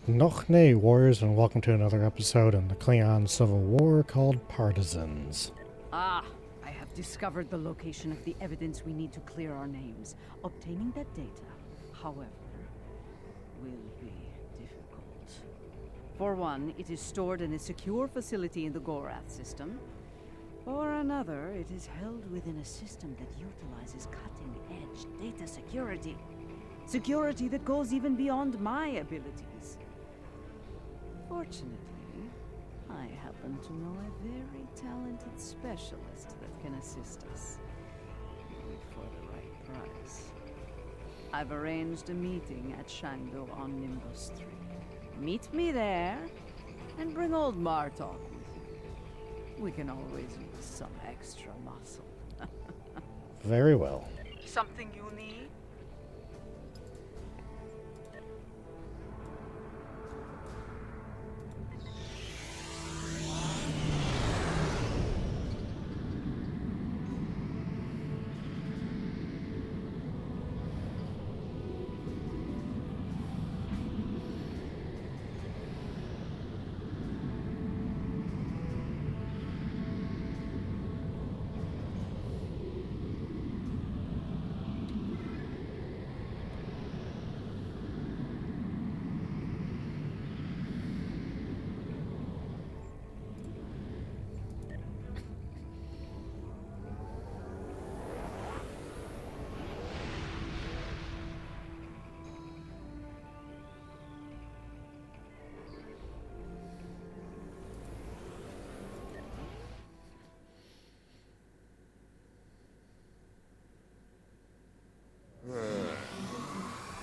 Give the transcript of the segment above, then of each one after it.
Noch nay, warriors, and welcome to another episode in the Klingon Civil War called Partisons. Ah, I have discovered the location of the evidence we need to clear our names. Obtaining that data, however, will be difficult. For one, it is stored in a secure facility in the Gorath system. For another, it is held within a system that utilizes cutting-edge data security. Security that goes even beyond my abilities. Fortunately, I happen to know a very talented specialist that can assist us. For the right price. I've arranged a meeting at Shangdo on Nimbus 3. Meet me there, and bring old Martok with you. We can always use some extra muscle. Very well. Something you need?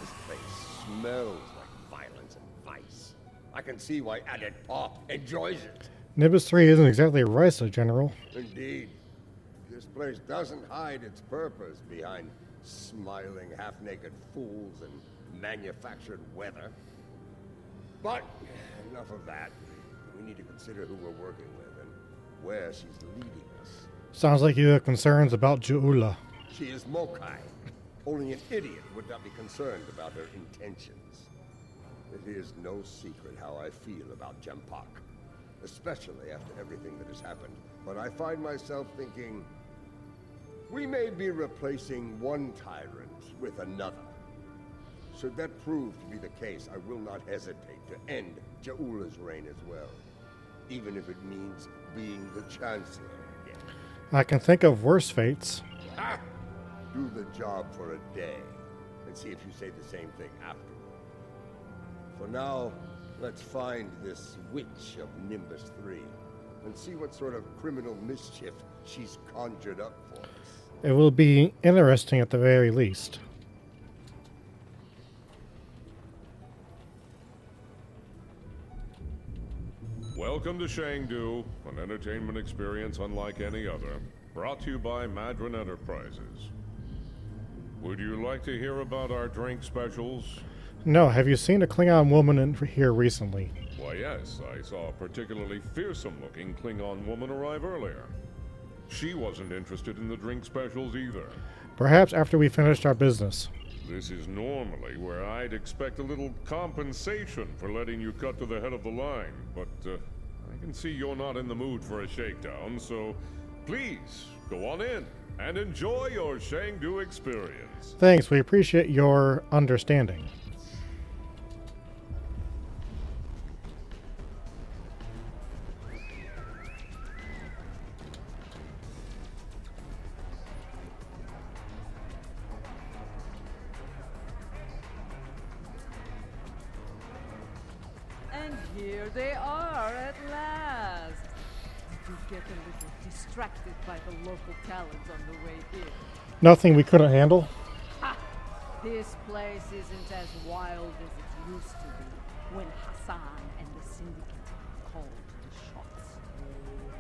This place smells like violence and vice. I can see why Added Pop enjoys it. Nimbus 3 isn't exactly a Risa, General. Indeed. This place doesn't hide its purpose behind smiling, half-naked fools and manufactured weather. But enough of that. We need to consider who we're working with and where she's leading us. Sounds like you have concerns about Ju'ula. She is Mokai. Only an idiot would not be concerned about her intentions. It is no secret how I feel about Jempak, especially after everything that has happened. But I find myself thinking, we may be replacing one tyrant with another. Should that prove to be the case, I will not hesitate to end Ja'ula's reign as well, even if it means being the Chancellor again. I can think of worse fates. Ha! Do the job for a day, and see if you say the same thing afterward. For now, let's find this witch of Nimbus 3, and see what sort of criminal mischief she's conjured up for us. It will be interesting at the very least. Welcome to Shangdu, an entertainment experience unlike any other. Brought to you by Madron Enterprises. Would you like to hear about our drink specials? No, have you seen a Klingon woman in here recently? Why, yes, I saw a particularly fearsome-looking Klingon woman arrive earlier. She wasn't interested in the drink specials either. Perhaps after we finished our business. This is normally where I'd expect a little compensation for letting you cut to the head of the line, but I can see you're not in the mood for a shakedown, so please, go on in and enjoy your Shangdu experience. Thanks, we appreciate your understanding. And here they are at last. Did you get a little distracted by the local talent on the way in? Nothing we couldn't handle? Ha! This place isn't as wild as it used to be when Hassan and the Syndicate called the shots.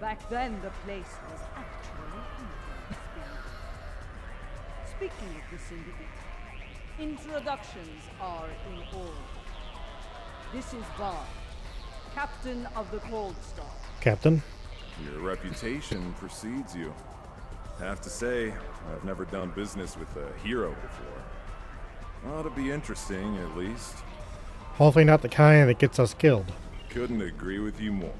Back then, the place was actually interesting. Speaking of the Syndicate, introductions are in order. This is Bond, Captain of the Cold Star. Captain? Your reputation precedes you. I have to say, I've never done business with a hero before. Ought to be interesting, at least. Hopefully not the kind that gets us killed. Couldn't agree with you more.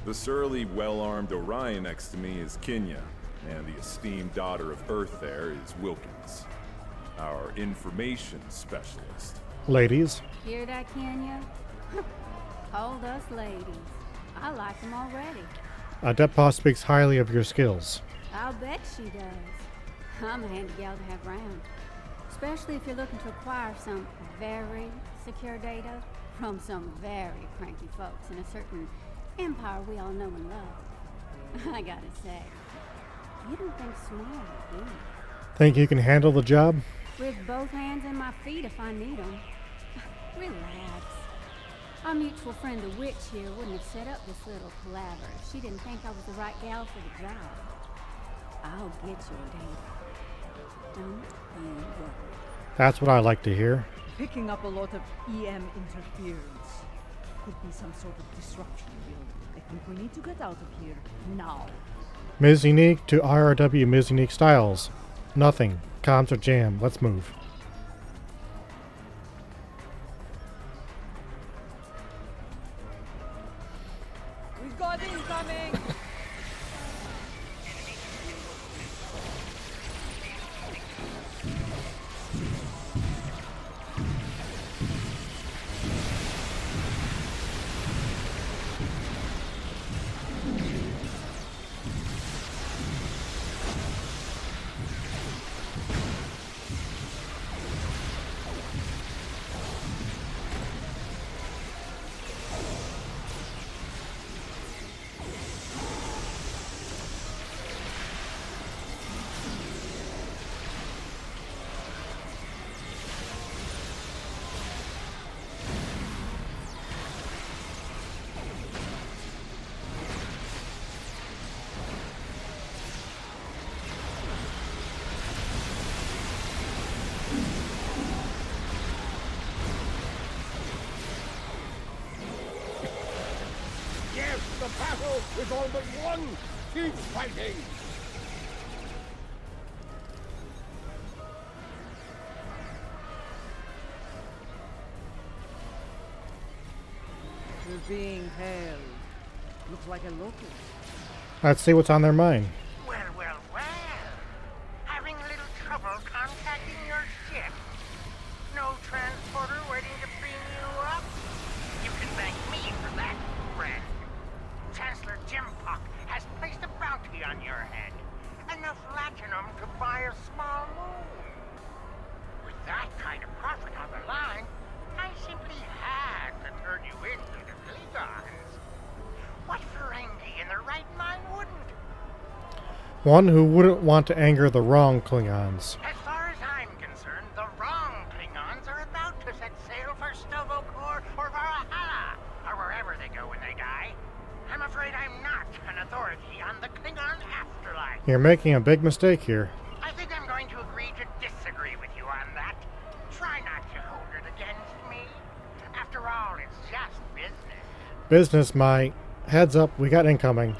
The surly, well-armed Orion next to me is Kenya, and the esteemed daughter of Earth there is Wilkins, our information specialist. Ladies, Hear that, Kenya? Hold us ladies. I like them already. Adepa speaks highly of your skills. I'll bet she does. I'm a handy gal to have around. Especially if you're looking to acquire some very secure data from some very cranky folks in a certain empire we all know and love. I gotta say, you don't think small, do you? Think you can handle the job? With both hands and my feet if I need them. Relax. Our mutual friend the witch here wouldn't have set up this little palaver if she didn't think I was the right gal for the job. I'll get your data. Don't you worry. That's what I like to hear. Picking up a lot of EM interference. Could be some sort of disruption build. I think we need to get out of here now. Ms. Unique to IRW Ms. Unique Styles. Nothing. Comms are jammed. Let's move. We've got incoming! Yes, the battle is all but won! Keep fighting! You're being held. Looks like a local. Let's see what's on their mind. Well, well, well. Having a little trouble contacting your ship. No transporter waiting to bring you up? You can thank me for that, friend. Chancellor Jimpock has placed a bounty on your head. Enough latinum to buy a small moon. With that kind of profit on the line, I simply had to turn you in to the Klingons. What Ferengi in their right mind wouldn't? One who wouldn't want to anger the wrong Klingons. As far as I'm concerned, the wrong Klingons are about to set sail for Stovokor or Valhalla, or wherever they go when they die. I'm afraid I'm not an authority on the Klingon afterlife. You're making a big mistake here. I think I'm going to agree to disagree with you on that. Try not to hold it against me. After all, it's just business. Business, my... Heads up, we got incoming.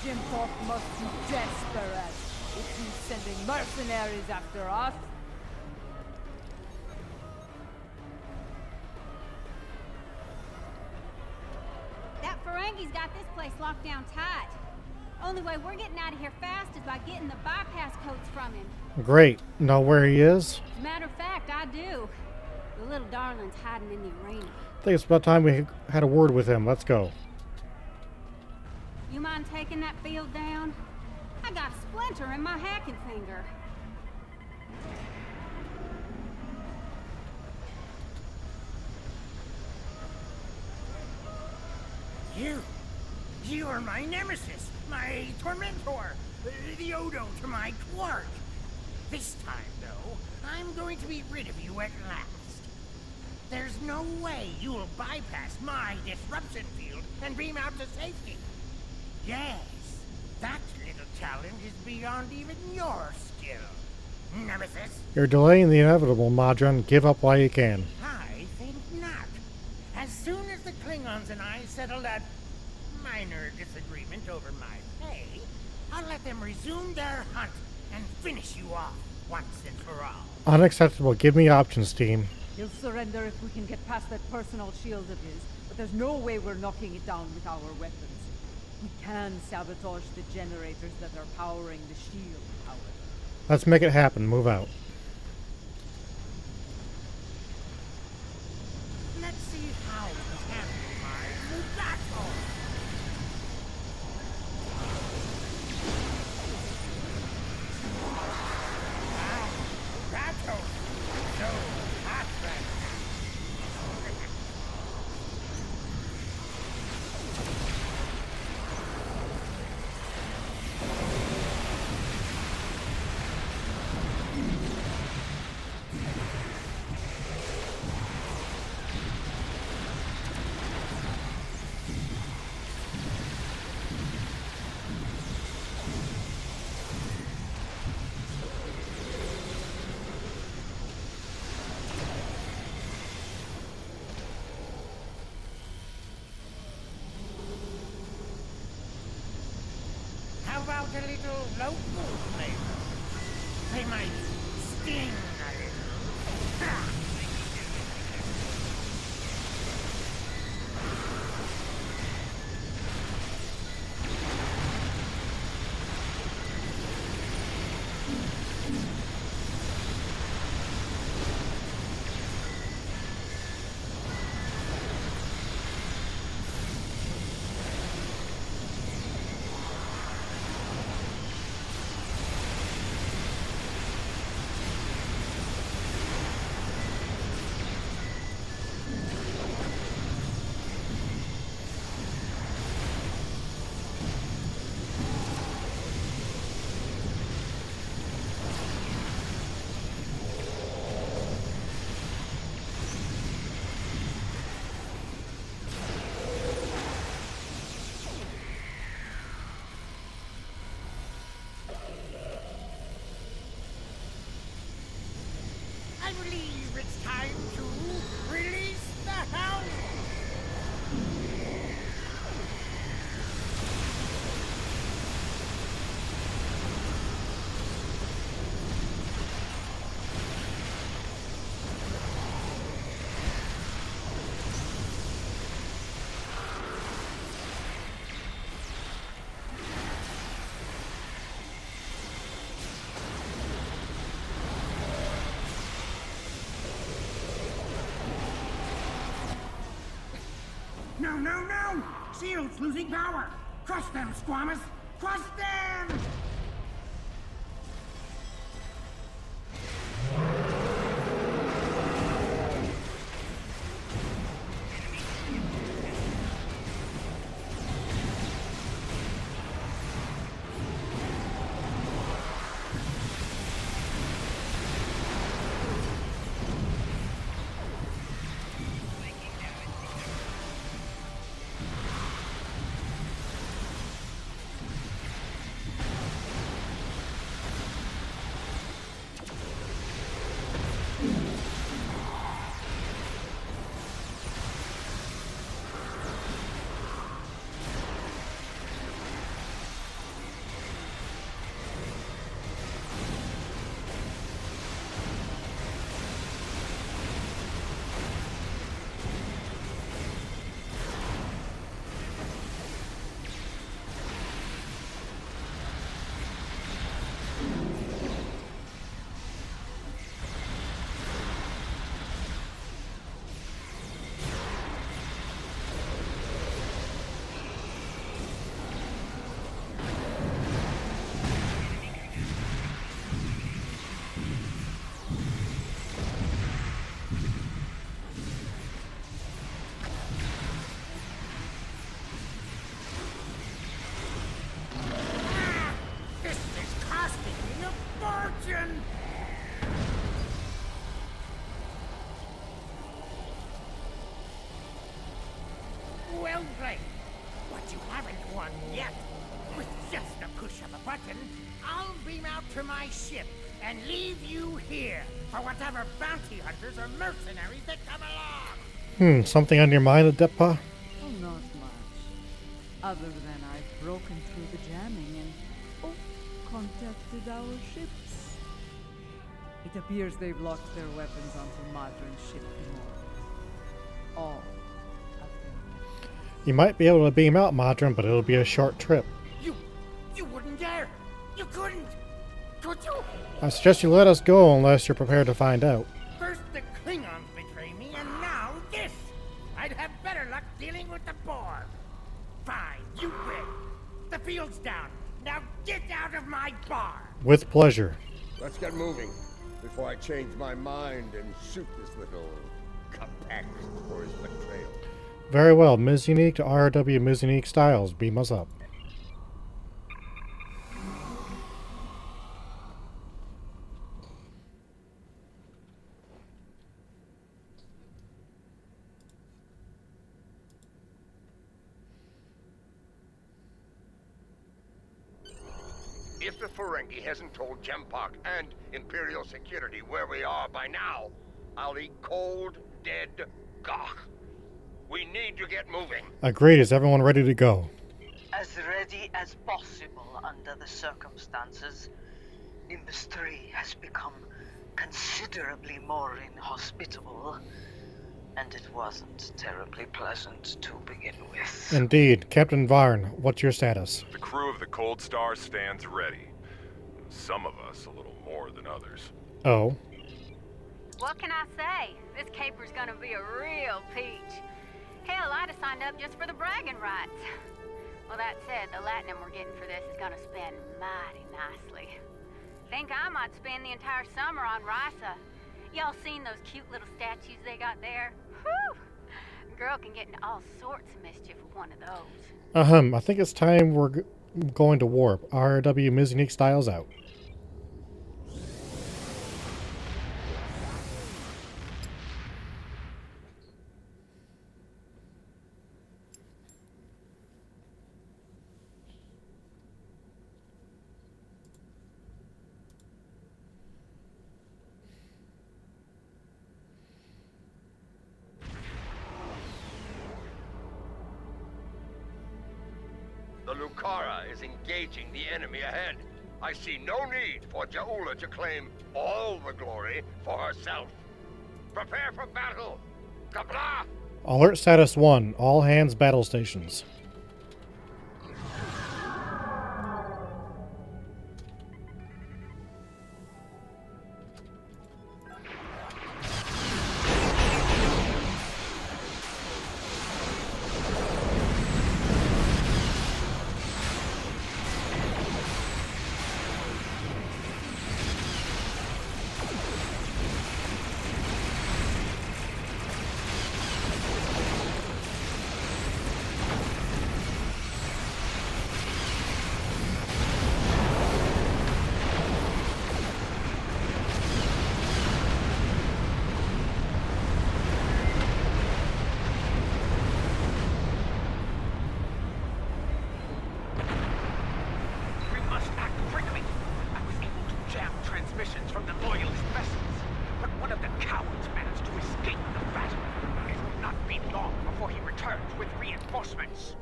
Jimpock must be desperate if he's sending mercenaries after us. That Ferengi's got this place locked down tight. Only way we're getting out of here fast is by getting the bypass codes from him. Great. Know where he is? Matter of fact, I do. The little darling's hiding in the arena. think it's about time we had a word with him. Let's go. You mind taking that field down? I got a splinter in my hacking finger. You are my nemesis, my tormentor, the Odo to my Quark. This time, though, I'm going to be rid of you at last. There's no way you'll bypass my disruption field and beam out to safety. Yes, that little challenge is beyond even your skill, Nemesis. You're delaying the inevitable, Madron. Give up while you can. I think not. As soon as the Klingons and I settle that minor disagreement over my pay, I'll let them resume their hunt and finish you off once and for all. Unacceptable. Give me options, team. He'll surrender if we can get past that personal shield of his, but there's no way we're knocking it down with our weapons. We can sabotage the generators that are powering the shield, however. Let's make it happen. Move out. Let's see how we handle my Mugato. Mugato! No, hot right. How about a little local flavor? They might sting a little. Ha! I believe it's time to release the hound. No, no, no! Shield's losing power! Crush them, Squamous! Crush them! Well played. What you haven't won yet. With just a push of a button, I'll beam out to my ship and leave you here for whatever bounty hunters or mercenaries that come along. Something on your mind, Adepa? Oh, not much. Other than I've broken through the jamming and, contacted our ships. It appears they've locked their weapons onto modern ship Klingon. All of them. You might be able to beam out, Modron, but it'll be a short trip. You wouldn't dare! You couldn't! Could you? I suggest you let us go unless you're prepared to find out. First the Klingons betray me, and now this! I'd have better luck dealing with the Borg. Fine, you win. The field's down. Now get out of my bar! With pleasure. Let's get moving before I change my mind and shoot this little Capac for his betrayal. Very well, Ms. Unique to RW Ms. Unique Styles. Beam us up. If the Ferengi hasn't told Jempak and Imperial Security where we are by now, I'll eat cold, dead gawk. We need to get moving. Agreed. Is everyone ready to go? As ready as possible under the circumstances. Industry has become considerably more inhospitable, and it wasn't terribly pleasant to begin with. Indeed. Captain Varn, what's your status? The crew of the Cold Star stands ready. Some of us a little more than others. Oh. What can I say? This caper's gonna be a real peach. Hell, I'd have signed up just for the bragging rights. Well, that said, the latinum we're getting for this is gonna spend mighty nicely. Think I might spend the entire summer on Risa. Y'all seen those cute little statues they got there? Whew! Girl can get into all sorts of mischief with one of those. I think it's time we're going to warp. RW Ms. Unique Styles out. The Lucara is engaging the enemy ahead. I see no need for Jaula to claim all the glory for herself. Prepare for battle! Kabla! Alert status 1. All hands battle stations.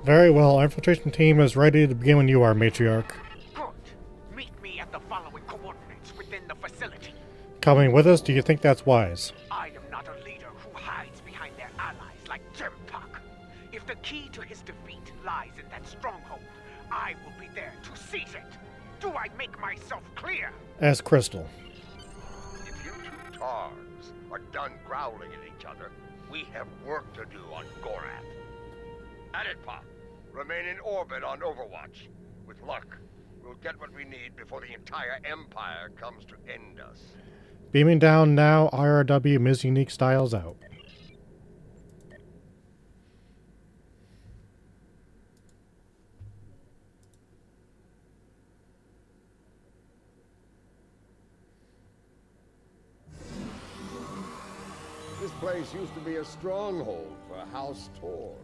Very well. Our infiltration team is ready to begin when you are, Matriarch. Good. Meet me at the following coordinates within the facility. Coming with us, do you think that's wise? I am not a leader who hides behind their allies like Jempak. If the key to his defeat lies in that stronghold, I will be there to seize it. Do I make myself clear? As crystal. If you two Tars are done growling at each other, we have work to do on Gorath. Aditpa, remain in orbit on Overwatch. With luck, we'll get what we need before the entire Empire comes to end us. Beaming down now, IRW Ms. Unique Styles out. This place used to be a stronghold for House Torg.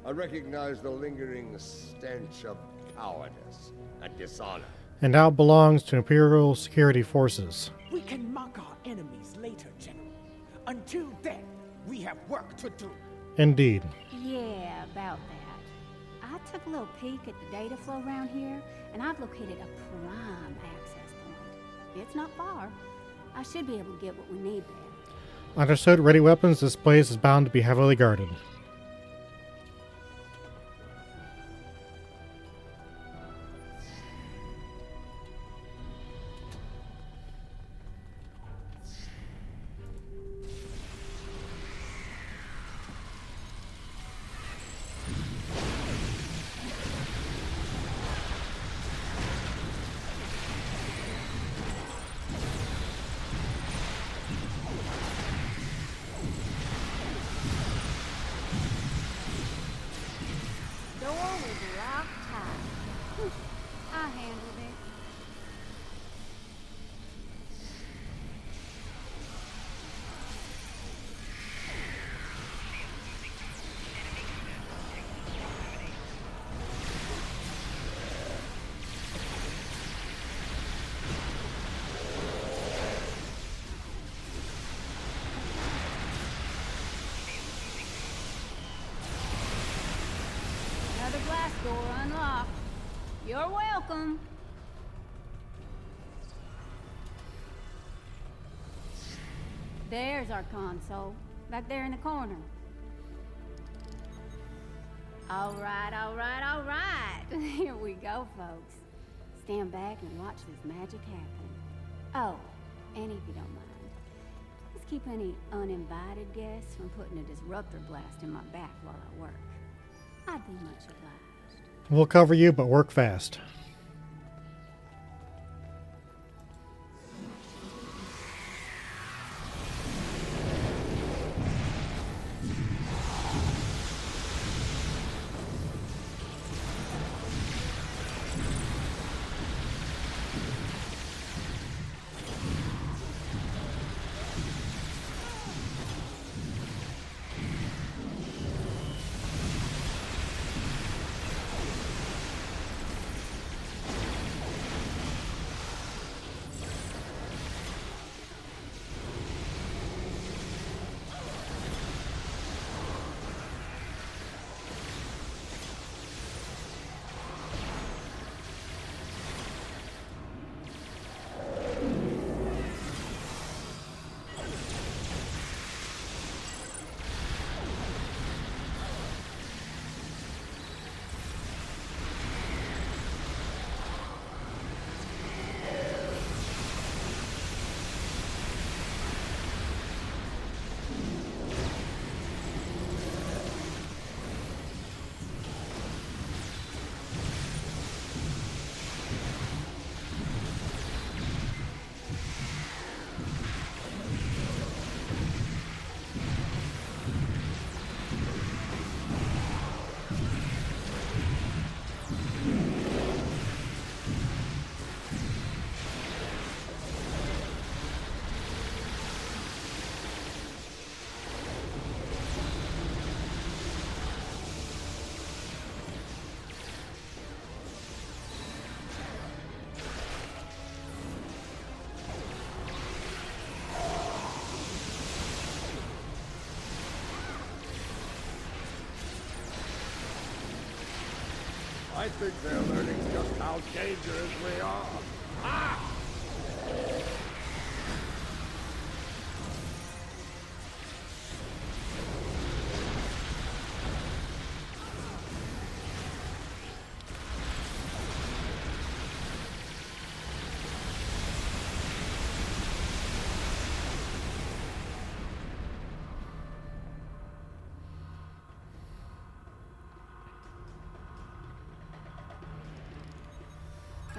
I recognize the lingering stench of cowardice and dishonor. And now belongs to Imperial Security Forces. We can mock our enemies later, General. Until then, we have work to do. Indeed. Yeah, about that. I took a little peek at the data flow around here, and I've located a prime access point. It's not far. I should be able to get what we need there. Understood. Ready weapons. This place is bound to be heavily guarded. Door was locked tight. I handled it. Another glass door unlocked. You're welcome. There's our console, back there in the corner. All right, all right, all right. Here we go, folks. Stand back and watch this magic happen. Oh, and if you don't mind, let's keep any uninvited guests from putting a disruptor blast in my back while I work. I'd be much obliged. We'll cover you, but work fast. I think they're learning just how dangerous we are. Ah!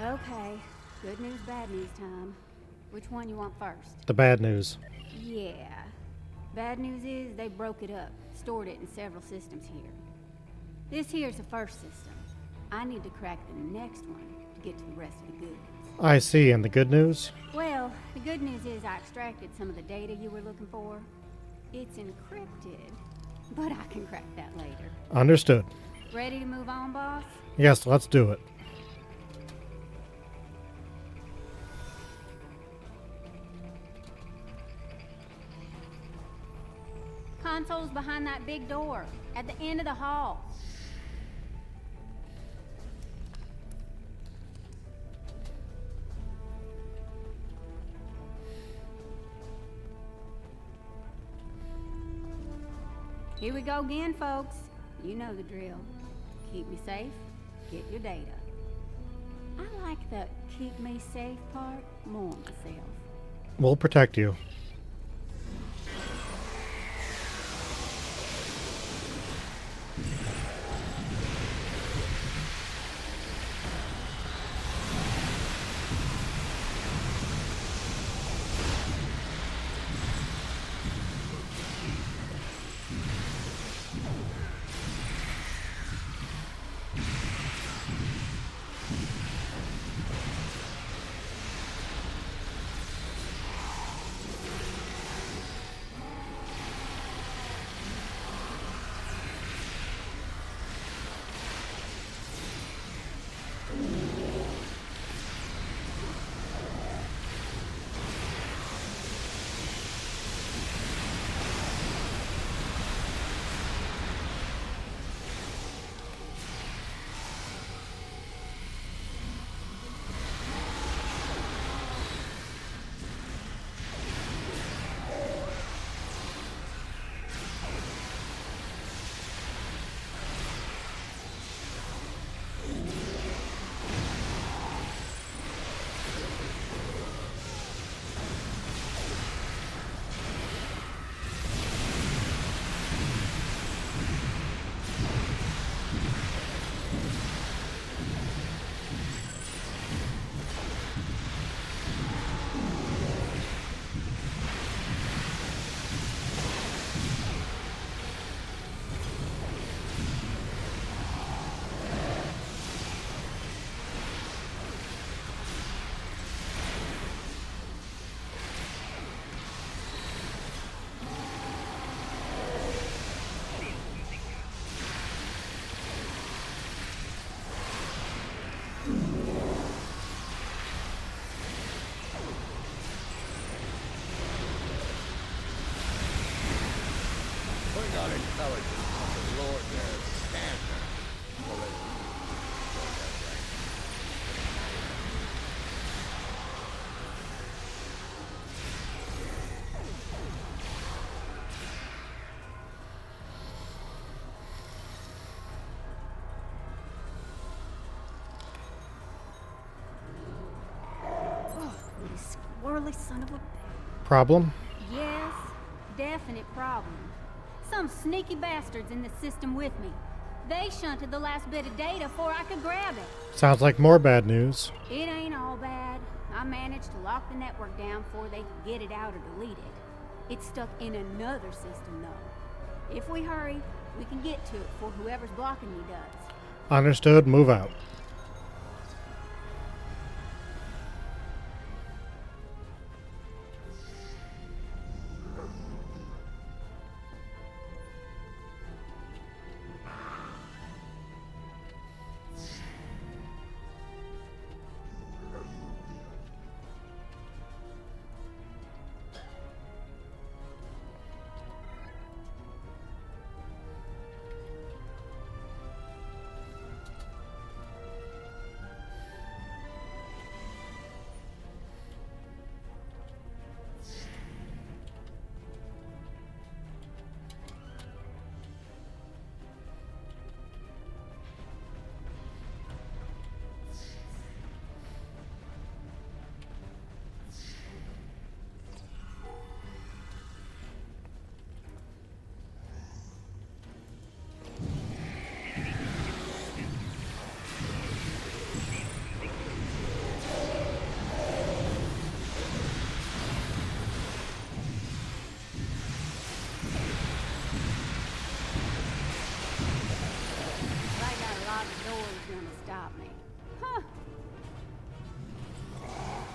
Okay, good news, bad news time. Which one you want first? The bad news. Yeah. Bad news is they broke it up, stored it in several systems here. This here's the first system. I need to crack the next one to get to the rest of the goods. I see. And the good news? Well, the good news is I extracted some of the data you were looking for. It's encrypted, but I can crack that later. Understood. Ready to move on, boss? Yes, let's do it. Console's behind that big door, at the end of the hall. Here we go again, folks. You know the drill. Keep me safe, get your data. I like the keep me safe part more myself. We'll protect you. Klingon intelligence has lowered their standard. So that... Oh, you squirrely son of a... Problem? Yes, definite problem. Some sneaky bastards in the system with me. They shunted the last bit of data before I could grab it. Sounds like more bad news. It ain't all bad. I managed to lock the network down before they could get it out or delete it. It's stuck in another system, though. If we hurry, we can get to it before whoever's blocking me does. Understood, move out.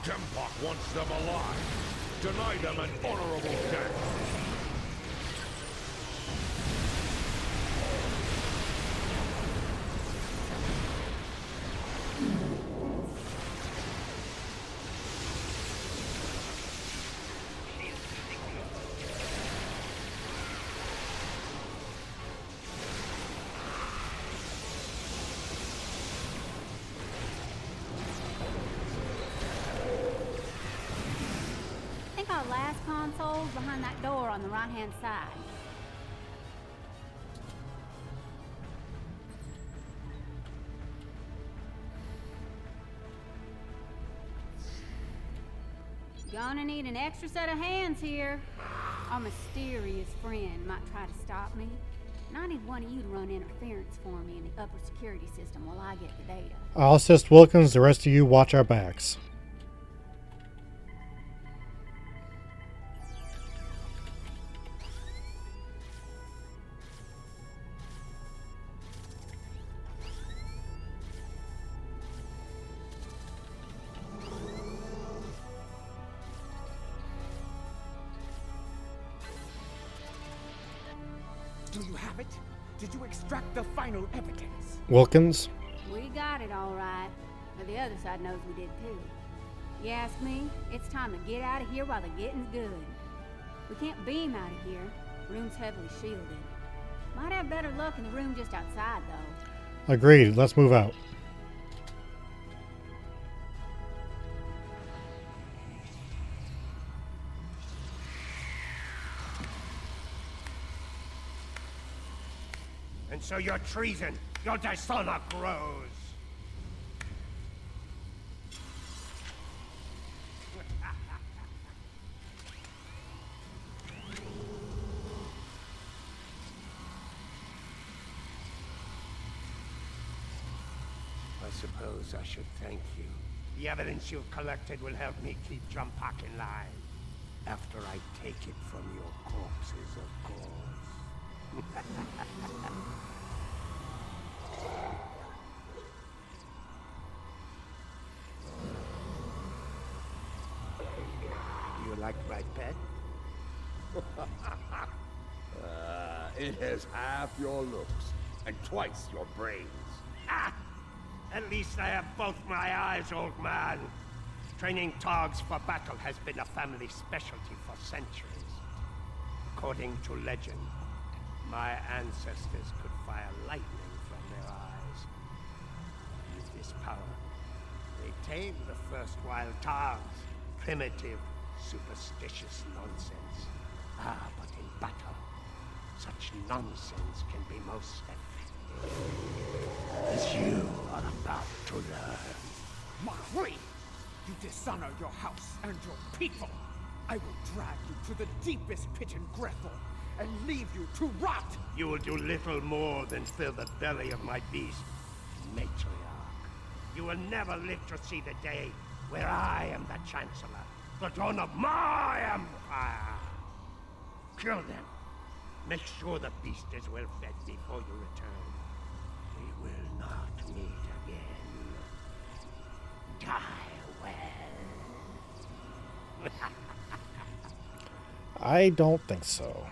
Jempok wants them alive. Deny them an honorable death. console's behind that door on the right-hand side. Gonna need an extra set of hands here. Our mysterious friend might try to stop me. And I need one of you to run interference for me in the upper security system while I get the data. I'll assist Wilkins. The rest of you watch our backs. Do you have it? Did you extract the final evidence? Wilkins? We got it all right, but the other side knows we did too. You ask me, it's time to get out of here while the getting's good. We can't beam out of here. Room's heavily shielded. Might have better luck in the room just outside, though. Agreed. Let's move out. And so your treason, your dishonor grows. I suppose I should thank you. The evidence you've collected will help me keep Jumpak in line. After I take it from your corpses, of course. You like my pet? It has half your looks and twice your brains. Ah! At least I have both my eyes, old man. Training Targs for battle has been a family specialty for centuries. According to legend, my ancestors could fire lightning from their eyes. With this power, they tamed the first wild Targs. Primitive, superstitious nonsense. Ah, but in battle, such nonsense can be most effective. As you are about to learn. Marie! You dishonor your house and your people! I will drag you to the deepest pit in Grethel and leave you to rot! You will do little more than fill the belly of my beast, matriarch. You will never live to see the day where I am the Chancellor, the throne of my empire. Kill them. Make sure the beast is well fed before you return. We will not meet again. Die well. I don't think so.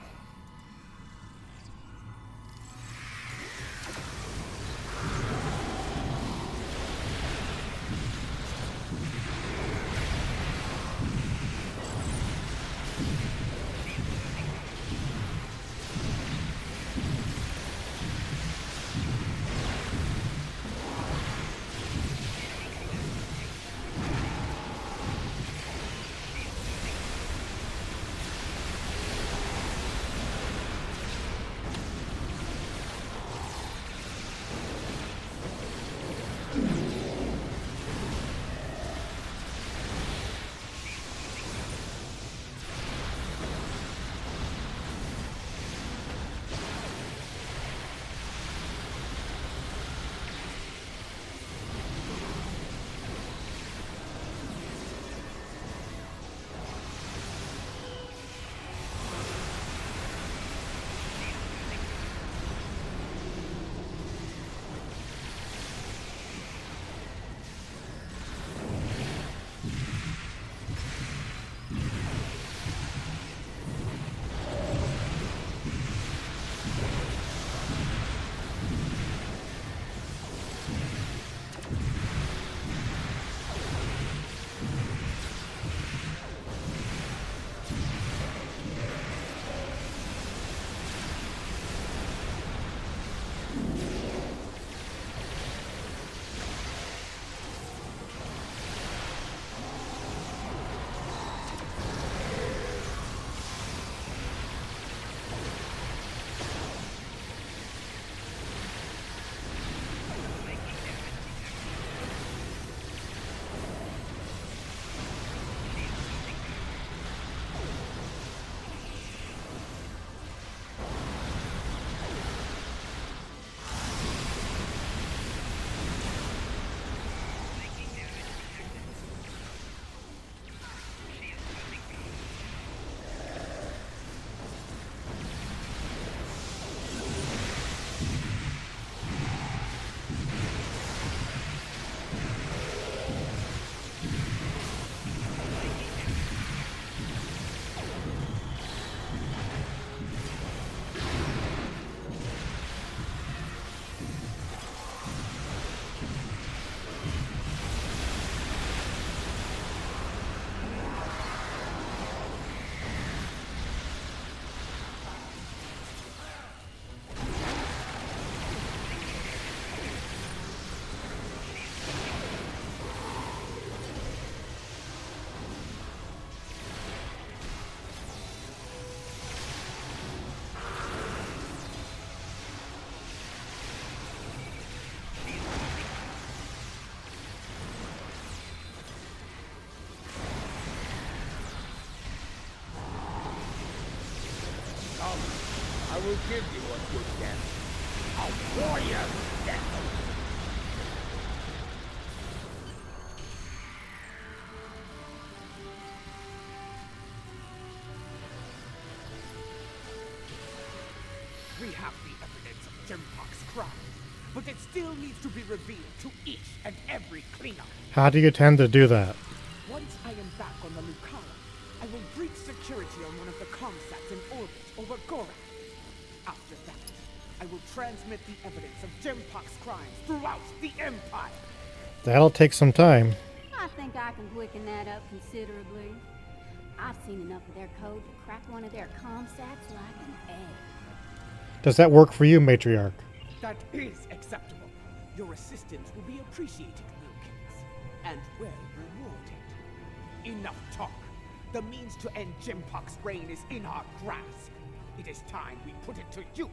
will give you a good death. A warrior's death. We have the evidence of Jempok's crime, but it still needs to be revealed to each and every Klingon. How do you tend to do that? Once I am back on the Lucara, I will breach security on one of the comsats in orbit over Gorak. After that, I will transmit the evidence of Jempok's crimes throughout the Empire. That'll take some time. I think I can quicken that up considerably. I've seen enough of their code to crack one of their comsats like an egg. Does that work for you, Matriarch? That is acceptable. Your assistance will be appreciated, Wilkins, and well rewarded. Enough talk. The means to end Jempok's reign is in our grasp. It is time we put it to use.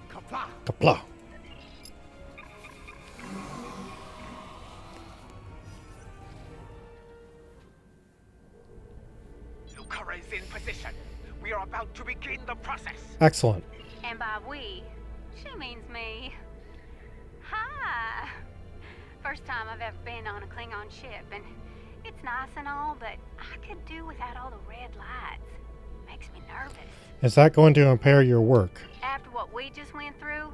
Kapla! Kapla. Lucara is in position. We are about to begin the process. Excellent. And by we, she means me. Hi! First time I've ever been on a Klingon ship, and it's nice and all, but I could do without all the red lights. Makes me nervous. Is that going to impair your work? After what we just went through,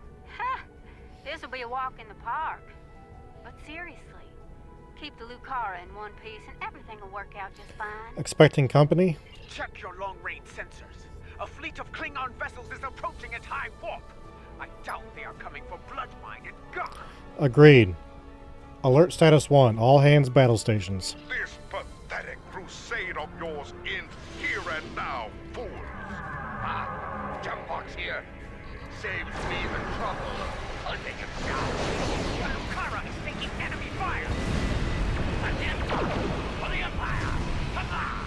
this'll be a walk in the park. But seriously, keep the Lucara in one piece and everything will work out just fine. Expecting company? Check your long-range sensors. A fleet of Klingon vessels is approaching at high warp. I doubt they are coming for Bloodmine and Gar. Agreed. Alert status 1. All hands battle stations. This pathetic crusade of yours ends here and now, fools. Ah, Jempok's here. Saves me the trouble. I'll make it stop. The Lucara is taking enemy fire. An empire for the Empire. Huzzah!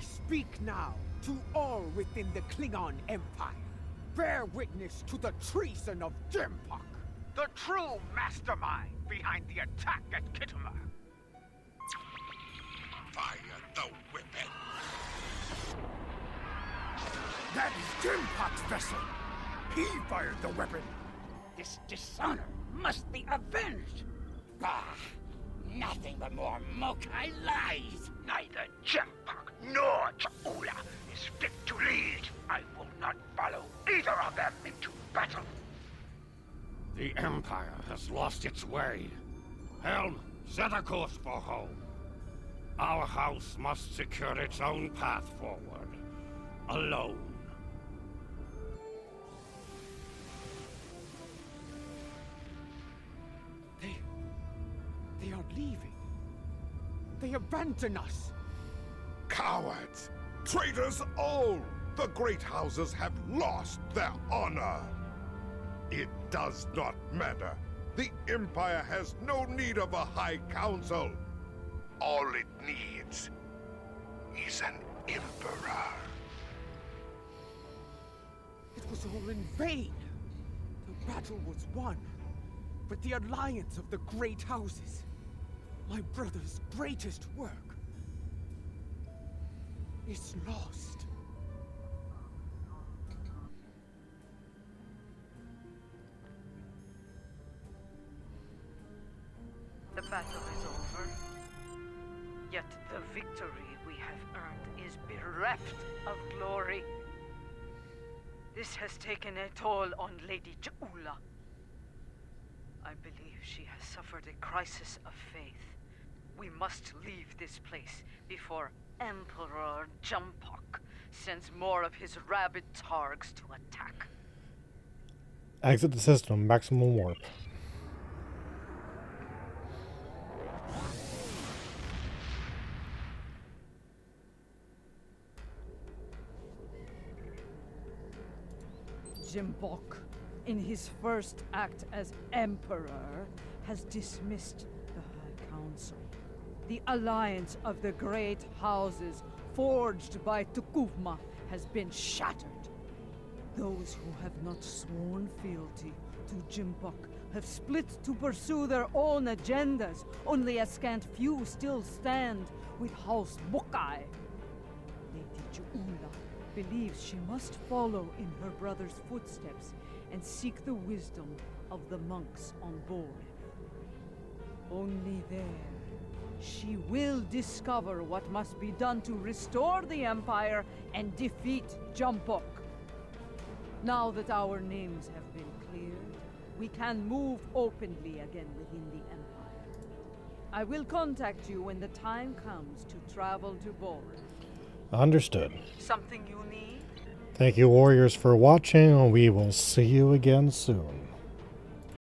speak now to all within the Klingon Empire. Bear witness to the treason of Jempok, the true mastermind behind the attack at Kittimer. Fire the weapon! That is Jempok's vessel. He fired the weapon. This dishonor must be avenged. Bah! Nothing but more Mokai lies. Neither Jempok nor Cha'ula is fit to lead. I will not follow either of them into battle. The Empire has lost its way. Helm, set a course for home. Our house must secure its own path forward. Alone. They are leaving. They abandon us. Cowards! Traitors all! The great houses have lost their honor. It does not matter. The Empire has no need of a High Council. All it needs is an Emperor. It was all in vain. The battle was won, but the alliance of the great houses, my brother's greatest work, is lost. The battle is over. Yet the victory we have earned is bereft of glory. This has taken a toll on Lady Cha'ula. I believe she has suffered a crisis of faith. We must leave this place before Emperor Jempok sends more of his rabid targs to attack. Exit the system, maximum warp. Jempok, in his first act as Emperor, has dismissed the High Council. The alliance of the great houses forged by Tukuvma has been shattered. Those who have not sworn fealty to Jempok have split to pursue their own agendas. Only a scant few still stand with House Mokai. Lady Cha'ula believes she must follow in her brother's footsteps and seek the wisdom of the monks on board. Only there, she will discover what must be done to restore the Empire and defeat Jempok. Now that our names have been cleared, we can move openly again within the Empire. I will contact you when the time comes to travel to Boris. Understood. Something you need? Thank you, warriors, for watching, and we will see you again soon.